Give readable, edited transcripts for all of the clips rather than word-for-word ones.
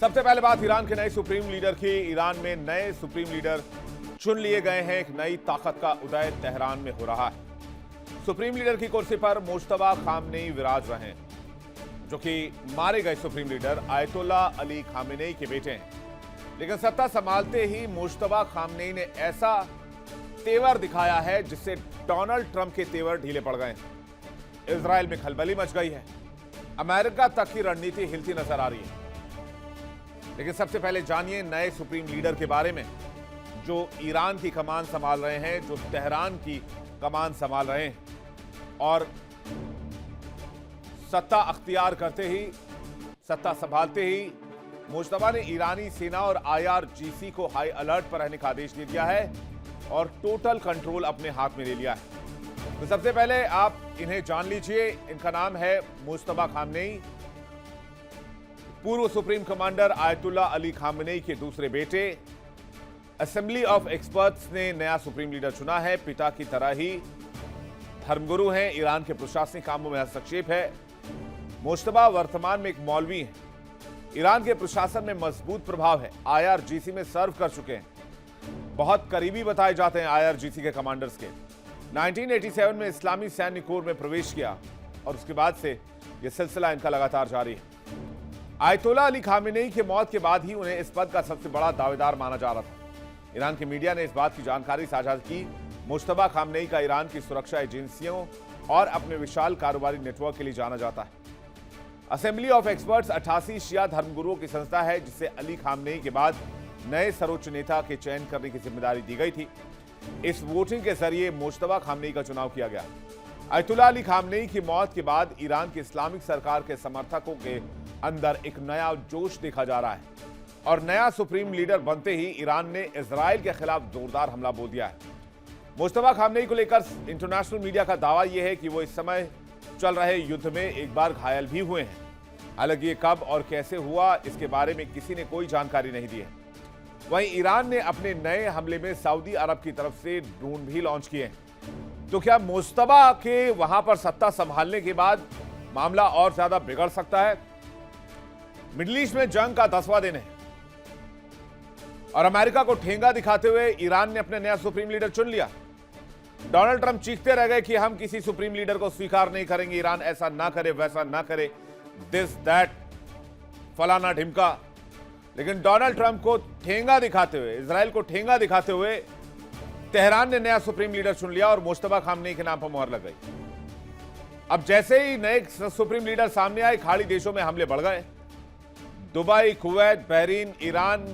सबसे पहले बात ईरान के नए सुप्रीम लीडर की। ईरान में नए सुप्रीम लीडर चुन लिए गए हैं। एक नई ताकत का उदय तेहरान में हो रहा है। सुप्रीम लीडर की कुर्सी पर मुश्तबा खामनेई विराज रहे हैं, जो कि मारे गए supreme leader ayatollah Ali Khamenei के बेटे हैं। लेकिन सत्ता संभालते ही मुश्तबा खामनेई ने ऐसा तेवर दिखाया है जिससे डोनाल्ड ट्रंप के तेवर ढीले पड़ गए हैं। इजराइल में खलबली मच गई है। अमेरिका तक की रणनीति हिलती नजर आ रही है। लेकिन सबसे पहले जानिए नए सुप्रीम लीडर के बारे में, जो ईरान की कमान संभाल रहे हैं, जो तेहरान की कमान संभाल रहे हैं और सत्ता अख्तियार करते ही, सत्ता संभालते ही मुश्तबा ने ईरानी सेना और IRGC को हाई अलर्ट पर रहने का आदेश दे दिया है और टोटल कंट्रोल अपने हाथ में ले लिया है। तो सबसे पहले आप इन्हें जान लीजिए। इनका नाम है मुश्तबा खामनेई, पूर्व supreme commander ayatollah Ali Khamenei के दूसरे बेटे। असेंबली ऑफ एक्सपर्ट्स ने नया सुप्रीम लीडर चुना है। पिता की तरह ही धर्मगुरु हैं। ईरान के प्रशासनिक कामों में हस्तक्षेप है। मुश्तबा वर्तमान में एक मौलवी हैं। ईरान के प्रशासन में मजबूत प्रभाव है। IRGC में सर्व कर चुके हैं। बहुत करीबी बताए जाते हैं IRGC के कमांडर्स के। 1987 में इस्लामी सैन्य कोर में प्रवेश किया और उसके बाद से यह सिलसिला इनका लगातार जारी है। आयतुल्ला अली खामेनेई की मौत के बाद ही उन्हें इस पद का सबसे बड़ा दावेदार माना जा रहा था। ईरान की मीडिया ने इस बात की जानकारी साझा की। मुश्तबा खामनेई का ईरान की सुरक्षा एजेंसियों और अपने विशाल कारोबारी नेटवर्क के लिए जाना जाता है। असेंबली ऑफ एक्सपर्ट्स 88 शिया धर्मगुरुओं की संस्था है, जिसे अली खामनेई के बाद नए सर्वोच्च नेता के चयन करने की जिम्मेदारी दी गई थी। इस वोटिंग के जरिए मुश्तबा खामनेई का चुनाव किया गया। आयतुल्ला अली खामनेई की मौत के बाद ईरान की इस्लामिक सरकार के समर्थकों के अंदर एक नया जोश देखा जा रहा है और नया सुप्रीम लीडर बनते ही ईरान ने इजराइल के खिलाफ जोरदार हमला बोल दिया है। मुश्तबा खामनेई को लेकर इंटरनेशनल मीडिया का दावा यह है कि वो इस समय चल रहे युद्ध में एक बार घायल भी हुए हैं। हालांकि ये कब और कैसे हुआ, इसके बारे में किसी ने कोई जानकारी नहीं दी है। वहीं ईरान ने अपने नए हमले में सऊदी अरब की तरफ से ड्रोन भी लॉन्च किए हैं। तो क्या मुश्तबा के वहां पर सत्ता संभालने के बाद मामला और ज्यादा बिगड़ सकता है? मिडिल ईस्ट में जंग का 10वां दिन है और अमेरिका को ठेंगा दिखाते हुए ईरान ने अपने नया सुप्रीम लीडर चुन लिया। डोनाल्ड ट्रंप चीखते रह गए कि हम किसी सुप्रीम लीडर को स्वीकार नहीं करेंगे, ईरान ऐसा ना करे, वैसा ना करे, दिस दैट फलाना ढिमका। लेकिन डोनाल्ड ट्रंप को ठेंगा दिखाते हुए, इजराइल को ठेंगा दिखाते हुए तेहरान ने नया सुप्रीम लीडर चुन लिया और मुश्तबा खामनेई के नाम पर मुहर लग गई। अब जैसे ही नए सुप्रीम लीडर सामने आए, खाड़ी देशों में हमले बढ़ गए। दुबई, कुवैत, बहरीन, ईरान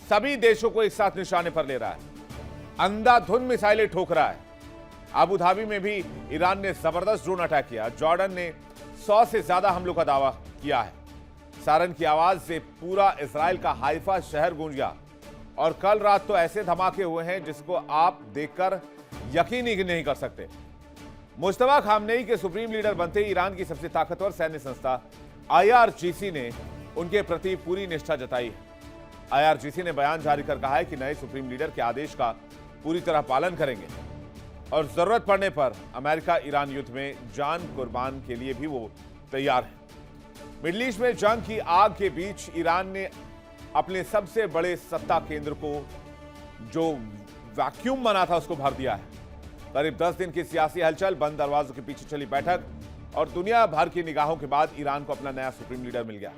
सभी देशों को एक साथ निशाने पर ले रहा है। अंधाधुंध मिसाइलें ठोक रहा है। अबू धाबी में भी ईरान ने जबरदस्त ड्रोन अटैक किया। जॉर्डन ने 100 से ज्यादा हमलों का दावा किया है। सायरन की आवाज से पूरा इजराइल का हाइफा शहर गूंज गया और कल रात तो ऐसे धमाके हुए हैं जिसको आप देखकर यकीन ही नहीं कर सकते। मुश्तबा खामनेई के सुप्रीम लीडर बनते ही ईरान की सबसे ताकतवर सैन्य संस्था IRGC ने उनके प्रति पूरी निष्ठा जताई है। IRGC ने बयान जारी कर कहा है कि नए सुप्रीम लीडर के आदेश का पूरी तरह पालन करेंगे और जरूरत पड़ने पर अमेरिका ईरान युद्ध में जान कुर्बान के लिए भी वो तैयार है। मिडिल ईस्ट में जंग की आग के बीच ईरान ने अपने सबसे बड़े सत्ता केंद्र को, जो वैक्यूम बना था, उसको भर दिया है। करीब 10 दिन की सियासी हलचल, बंद दरवाजों के पीछे चली बैठक और दुनिया भर की निगाहों के बाद ईरान को अपना नया सुप्रीम लीडर मिल गया।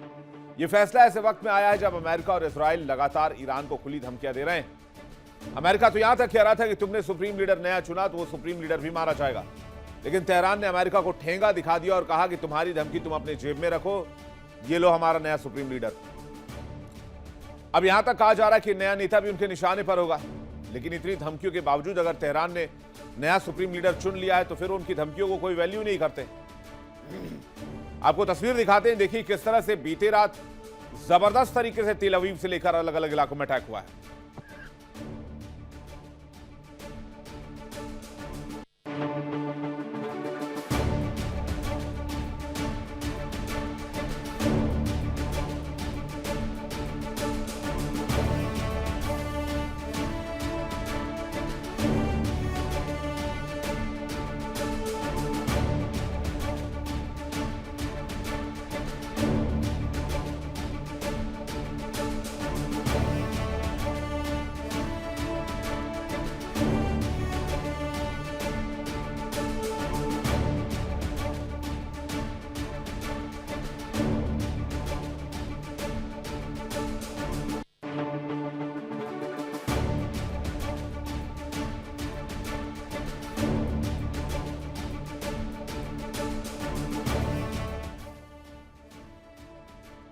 यह फैसला ऐसे वक्त में आया है जब अमेरिका और इजराइल लगातार ईरान को खुली धमकियां दे रहे हैं। अमेरिका तो यहां तक कह रहा था कि तुमने सुप्रीम लीडर नया चुना तो वो सुप्रीम लीडर भी मारा जाएगा। लेकिन तेहरान ने अमेरिका को ठेंगा दिखा दिया और कहा कि तुम्हारी धमकी तुम अपने जेब में रखो, ये लो हमारा नया सुप्रीम लीडर। अब यहां तक कहा जा रहा है कि नया नेता भी उनके निशाने पर होगा। लेकिन इतनी धमकियों के बावजूद अगर तेहरान ने नया सुप्रीम लीडर चुन लिया है तो फिर उनकी धमकियों को कोई वैल्यू नहीं करते। आपको तस्वीर दिखाते हैं, देखिए किस तरह से बीते रात जबरदस्त तरीके से तेल अवीव से लेकर अलग अलग इलाकों में अटैक हुआ है।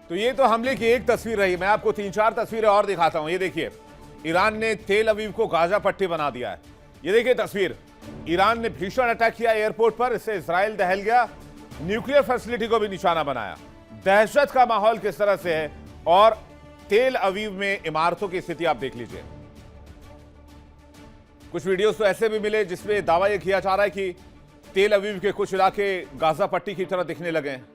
तो ये तो हमले की एक तस्वीर रही। मैं आपको 3-4 तस्वीरें और दिखाता हूं। ये देखिए, ईरान ने तेल अवीव को गाजा पट्टी बना दिया है। ये देखिए तस्वीर, ईरान ने भीषण अटैक किया एयरपोर्ट पर, इससे इजराइल दहल गया, न्यूक्लियर फैसिलिटी को भी निशाना बनाया। दहशत का माहौल किस तरह से है, और तेल अवीव में इमारतों की स्थिति आप देख लीजिए। कुछ वीडियोस तो ऐसे भी मिले जिसमें दावा यह किया जा रहा है कि तेल अवीव के कुछ इलाके गाजा पट्टी की तरह दिखने लगे हैं।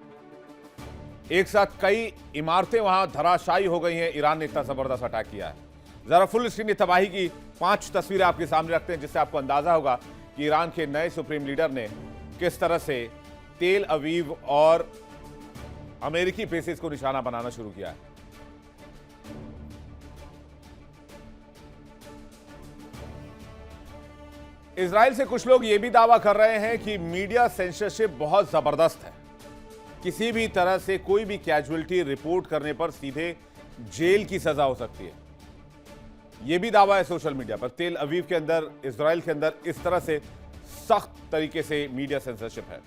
एक साथ कई इमारतें वहां धराशायी हो गई हैं। ईरान ने इतना जबरदस्त अटैक किया है। जरा फुल स्क्रीन तबाही की 5 तस्वीरें आपके सामने रखते हैं, जिससे आपको अंदाजा होगा कि ईरान के नए सुप्रीम लीडर ने किस तरह से तेल अवीव और अमेरिकी बेसिस को निशाना बनाना शुरू किया है। इजराइल से कुछ लोग यह भी दावा कर रहे हैं कि मीडिया सेंसरशिप बहुत जबरदस्त है। किसी भी तरह से कोई भी कैजुअलिटी रिपोर्ट करने पर सीधे जेल की सजा हो सकती है। यह भी दावा है सोशल मीडिया पर। तेल अवीव के अंदर, इजराइल के अंदर इस तरह से सख्त तरीके से मीडिया सेंसरशिप है।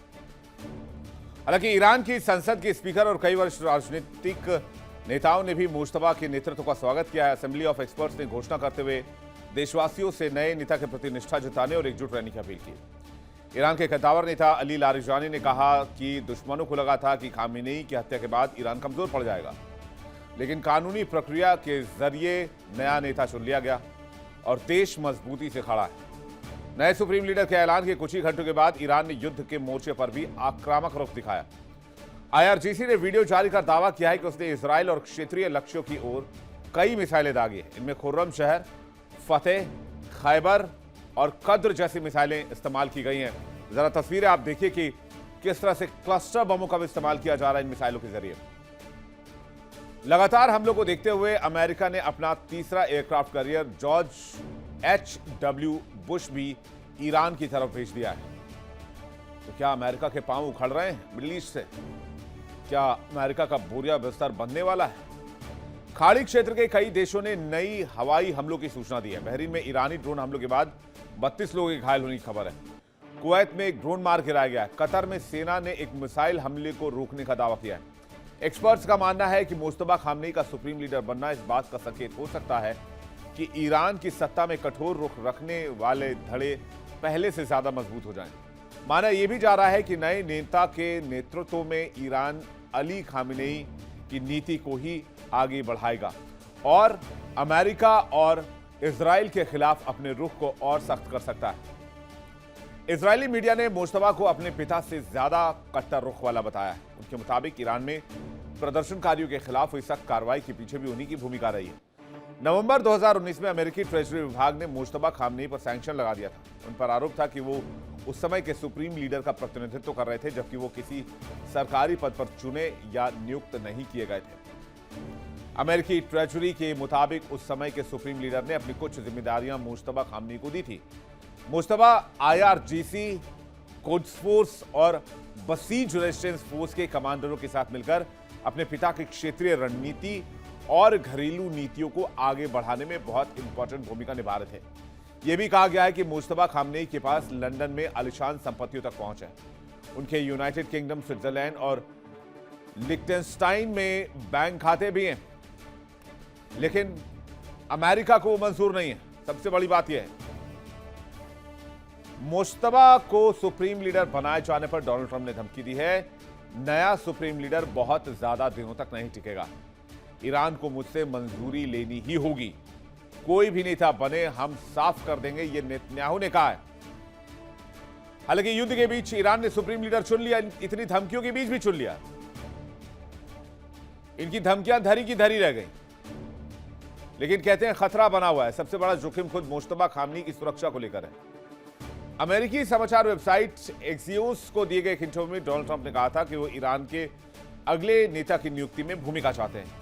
हालांकि ईरान की संसद के स्पीकर और कई वरिष्ठ राजनीतिक नेताओं ने भी मुश्तबा के नेतृत्व का स्वागत किया है। असेंबली ऑफ एक्सपर्ट्स ने घोषणा करते हुए देशवासियों से नए नेता के प्रति निष्ठा जताने और एकजुट रहने की अपील की। ईरान के कद्दावर नेता अली लारिजानी ने कहा कि दुश्मनों को लगा था कि खामेनेई की हत्या के बाद ईरान कमजोर पड़ जाएगा, लेकिन कानूनी प्रक्रिया के जरिए नया नेता चुन लिया गया और देश मजबूती से खड़ा है। नए सुप्रीम लीडर के ऐलान के कुछ ही घंटों के बाद ईरान ने युद्ध के मोर्चे पर भी आक्रामक रुख दिखाया। IRGC ने वीडियो जारी कर दावा किया है कि उसने इजराइल और क्षेत्रीय लक्ष्यों की ओर कई मिसाइलें दागी हैं। इनमें खुर्रम शहर, फतेह, खैबर और कद्र जैसी मिसाइलें इस्तेमाल की गई हैं। जरा तस्वीरें आप देखिए कि किस तरह से क्लस्टर बमों का भी इस्तेमाल किया जा रहा है इन मिसाइलों के जरिए। लगातार हमलों को देखते हुए अमेरिका ने अपना तीसरा aircraft carrier George H.W. Bush भी ईरान की तरफ भेज दिया है। तो क्या अमेरिका के पांव उखड़ रहे हैं मिडिल ईस्ट से? क्या अमेरिका का बोरिया बिस्तर बनने वाला है? खाड़ी क्षेत्र के कई देशों ने नई हवाई हमलों की सूचना दी है। बहरीन में ईरानी ड्रोन हमलों के बाद 32 लोगों के घायल होने की खबर है। कुवैत में एक ड्रोन मार गिराया गया है। कतर में सेना ने एक मिसाइल हमले को रोकने का दावा किया है। एक्सपर्ट्स का मानना है कि मुस्तफा खामनेई का सुप्रीम लीडर बनना इस बात का संकेत हो सकता है कि ईरान की सत्ता में कठोर रुख रखने वाले धड़े पहले से ज्यादा मजबूत हो जाएं। माना यह भी जा रहा है कि नए नेता के नेतृत्व में ईरान अली खामनेई की नीति को ही आगे बढ़ाएगा और अमेरिका और इजराइल के खिलाफ अपने रुख को और सख्त कर सकता है। इजरायली मीडिया ने मुश्तबा को अपने पिता से ज्यादा कट्टर रुख वाला बताया है। उनके मुताबिक ईरान में प्रदर्शनकारियों के खिलाफ हुई सख्त कार्रवाई के पीछे भी उन्हीं की भूमिका रही है। नवंबर 2019 में अमेरिकी ट्रेजरी विभाग ने मुश्तबा खामनेई पर सैंक्शन लगा दिया था। उन पर आरोप था कि वो उस समय के सुप्रीम लीडर का प्रतिनिधित्व कर रहे थे, जबकि वो किसी सरकारी पद पर चुने या नियुक्त नहीं किए गए थे। अमेरिकी ट्रेजरी के मुताबिक उस समय के सुप्रीम लीडर ने अपनी कुछ जिम्मेदारियां मुश्तबा खामनेई को दी थी। मुश्तबा IRGC, कुद्स फोर्स और बसीज रेजिस्टेंस फोर्स के कमांडरों के साथ मिलकर अपने पिता की क्षेत्रीय रणनीति और घरेलू नीतियों को आगे बढ़ाने में बहुत इंपॉर्टेंट भूमिका निभा रहे थे। यह भी कहा गया है कि मुश्तबा खामनेई के पास लंदन में आलिशान संपत्तियों तक पहुंच है। उनके यूनाइटेड किंगडम, स्विट्जरलैंड और लिक्टेनस्टाइन में बैंक खाते भी हैं, लेकिन अमेरिका को मंजूर नहीं है। सबसे बड़ी बात यह है, मुश्तबा को सुप्रीम लीडर बनाए जाने पर डोनाल्ड ट्रंप ने धमकी दी है, नया सुप्रीम लीडर बहुत ज्यादा दिनों तक नहीं टिकेगा। ईरान को मुझसे मंजूरी लेनी ही होगी। कोई भी नेता बने हम साफ कर देंगे, यह नेतन्याहू ने कहा है। हालांकि युद्ध के बीच ईरान ने सुप्रीम लीडर चुन लिया, इतनी धमकियों के बीच भी चुन लिया। इनकी धमकियां धरी की धरी रह गई, लेकिन कहते हैं खतरा बना हुआ है। सबसे बड़ा जोखिम खुद मुश्तबा खामनेई की सुरक्षा को लेकर है। अमेरिकी समाचार वेबसाइट एक्सियोस को दिए गए एक इंटरव्यू में डोनाल्ड ट्रंप ने कहा था कि वो ईरान के अगले नेता की नियुक्ति में भूमिका चाहते हैं।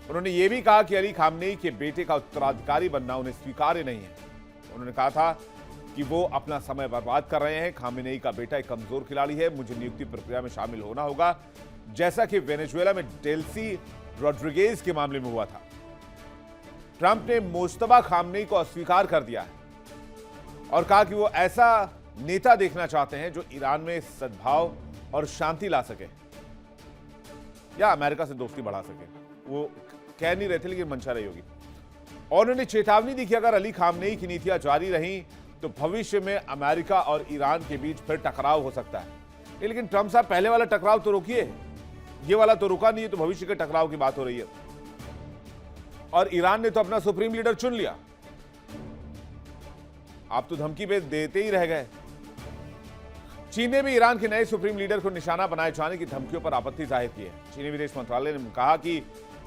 उन्होंने ये भी कहा कि अली खामनेई के बेटे का उत्तराधिकारी बनना उन्हें स्वीकार्य नहीं है। उन्होंने कहा था कि वो अपना समय बर्बाद कर रहे हैं। खामनेई का बेटा एक कमजोर खिलाड़ी है, मुझे नियुक्ति प्रक्रिया में शामिल होना होगा, जैसा कि वेनेजुएला में डेल्सी रोड्रिगेज के मामले में हुआ था। ट्रंप ने मुश्तबा खामनेई को अस्वीकार कर दिया है और कहा कि वो ऐसा नेता देखना चाहते हैं जो ईरान में सद्भाव और शांति ला सके। या अमेरिका से दोस्ती बढ़ा सके। वो कह नहीं रहे थे, लेकिन मंशा रही होगी। और उन्होंने चेतावनी दी कि अगर अली खामनेई की नीतियां जारी रहीं तो भविष्य में अमेरिका और ईरान के बीच फिर टकराव हो सकता है। लेकिन ट्रंप साहब, पहले वाला टकराव तो रोकिए, ये वाला तो रुका नहीं है, तो भविष्य के टकराव की बात हो रही है। और ईरान ने तो अपना सुप्रीम लीडर चुन लिया, आप तो धमकी पे देते ही रह गए। चीन ने भी ईरान के नए सुप्रीम लीडर को निशाना बनाए जाने की धमकियों पर आपत्ति जाहिर की है। चीनी विदेश मंत्रालय ने कहा कि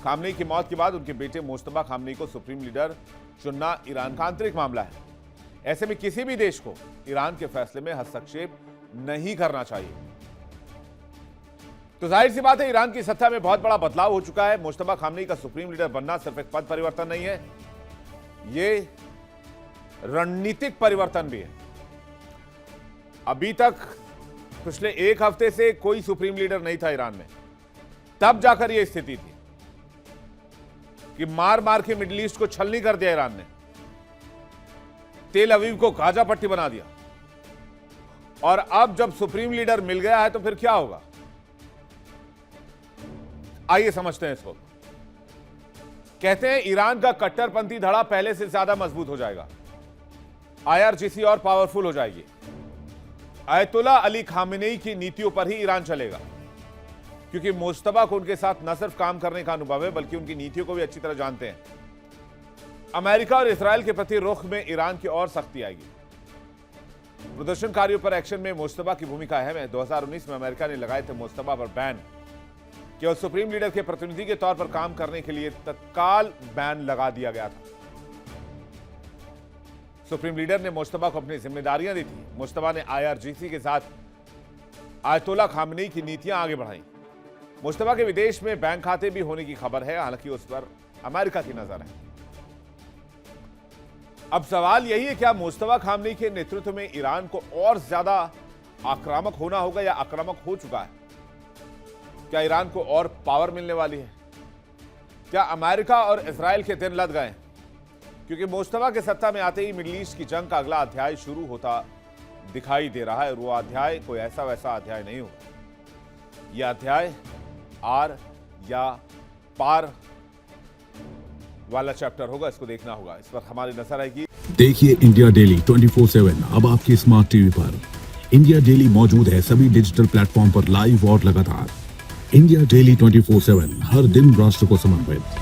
खामनेई की मौत के बाद उनके बेटे मुस्तफा खामनेई को सुप्रीम लीडर चुनना ईरान का आंतरिक मामला है। ऐसे में किसी भी देश को ईरान के फैसले में हस्तक्षेप नहीं करना चाहिए। तो जाहिर सी बात है, ईरान की सत्ता में बहुत बड़ा बदलाव हो चुका है। मुस्तफा खामनेई का सुप्रीम लीडर बनना सिर्फ एक पद परिवर्तन नहीं है, ये रणनीतिक परिवर्तन भी है। अभी तक पिछले एक हफ्ते से कोई सुप्रीम लीडर नहीं था ईरान में, तब जाकर यह स्थिति थी कि मार मार के मिडिल ईस्ट को छलनी कर दिया ईरान ने, तेल अवीव को गाजा पट्टी बना दिया। और अब जब सुप्रीम लीडर मिल गया है तो फिर क्या होगा, आइए समझते हैं इसको। कहते हैं ईरान का कट्टरपंथी धड़ा पहले से ज्यादा मजबूत हो जाएगा, आईआरजीसी और पावरफुल हो जाएगी। आयतुल्ला अली खामेनेई की नीतियों पर ही ईरान चलेगा, क्योंकि मुस्तफा को उनके साथ न सिर्फ काम करने का अनुभव है, बल्कि उनकी नीतियों को भी अच्छी तरह जानते हैं। अमेरिका और इस्राएल के प्रति रुख में ईरान की और सख्ती आएगी। प्रदर्शनकारियों पर एक्शन में मुस्तफा की भूमिका अहम है। 2019 में अमेरिका ने लगाए थे मुस्तफा पर बैन। केवल सुप्रीम लीडर के प्रतिनिधि के तौर पर काम करने के लिए तत्काल बैन लगा दिया गया था। सुप्रीम लीडर ने मुस्तफा को अपनी जिम्मेदारियां दी थी। मुस्तफा ने आईआरजीसी के साथ आयतुल्ला खामनेई की नीतियां आगे बढ़ाई। मुस्तफा के विदेश में बैंक खाते भी होने की खबर है, हालांकि उस पर अमेरिका की नजर है। अब सवाल यही है, क्या मुस्तफा खामनेई के नेतृत्व में ईरान को और ज्यादा आक्रामक होना होगा या आक्रामक हो चुका है? क्या ईरान को और पावर मिलने वाली है? क्या अमेरिका और इस्राएल के दिन लद गए? क्योंकि मुस्तफा के सत्ता में आते ही मिडिल ईस्ट की जंग का अगला अध्याय शुरू होता दिखाई दे रहा है। वो अध्याय कोई ऐसा वैसा अध्याय नहीं होगा। यह अध्याय आर या पार वाला चैप्टर होगा, इसको देखना होगा। इस पर हमारी नजर रहेगी। देखिए इंडिया डेली 24/7 अब आपके स्मार्ट टीवी पर। इंडिया डेली मौजूद है सभी डिजिटल प्लेटफॉर्म पर लाइव और लगातार। इंडिया डेली 24/7 हर दिन राष्ट्र को समर्पित।